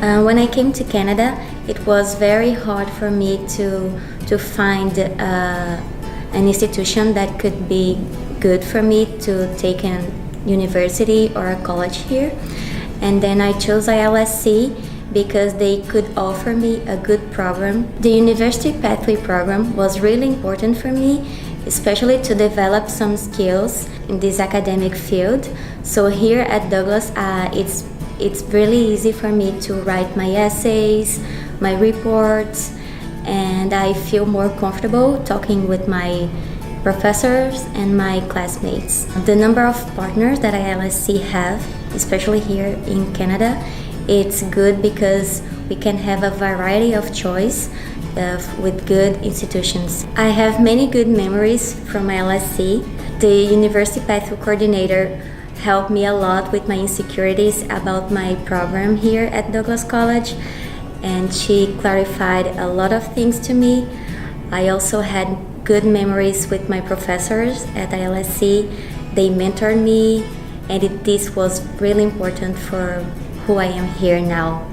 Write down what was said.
When I came to Canada, it was very hard for me to find an institution that could be good for me to take a university or a college here. And then I chose ILSC because they could offer me a good program. The University Pathway program was really important for me, especially to develop some skills in this academic field. So here at Douglas, it's really easy for me to write my essays, my reports, and I feel more comfortable talking with my professors and my classmates. The number of partners that ILSC have, especially here in Canada, it's good because we can have a variety of choice with good institutions. I have many good memories from ILSC. The University Pathway coordinator helped me a lot with my insecurities about my program here at Douglas College, and she clarified a lot of things to me. I also had good memories with my professors at ILSC. They mentored me, and this was really important for who I am here now.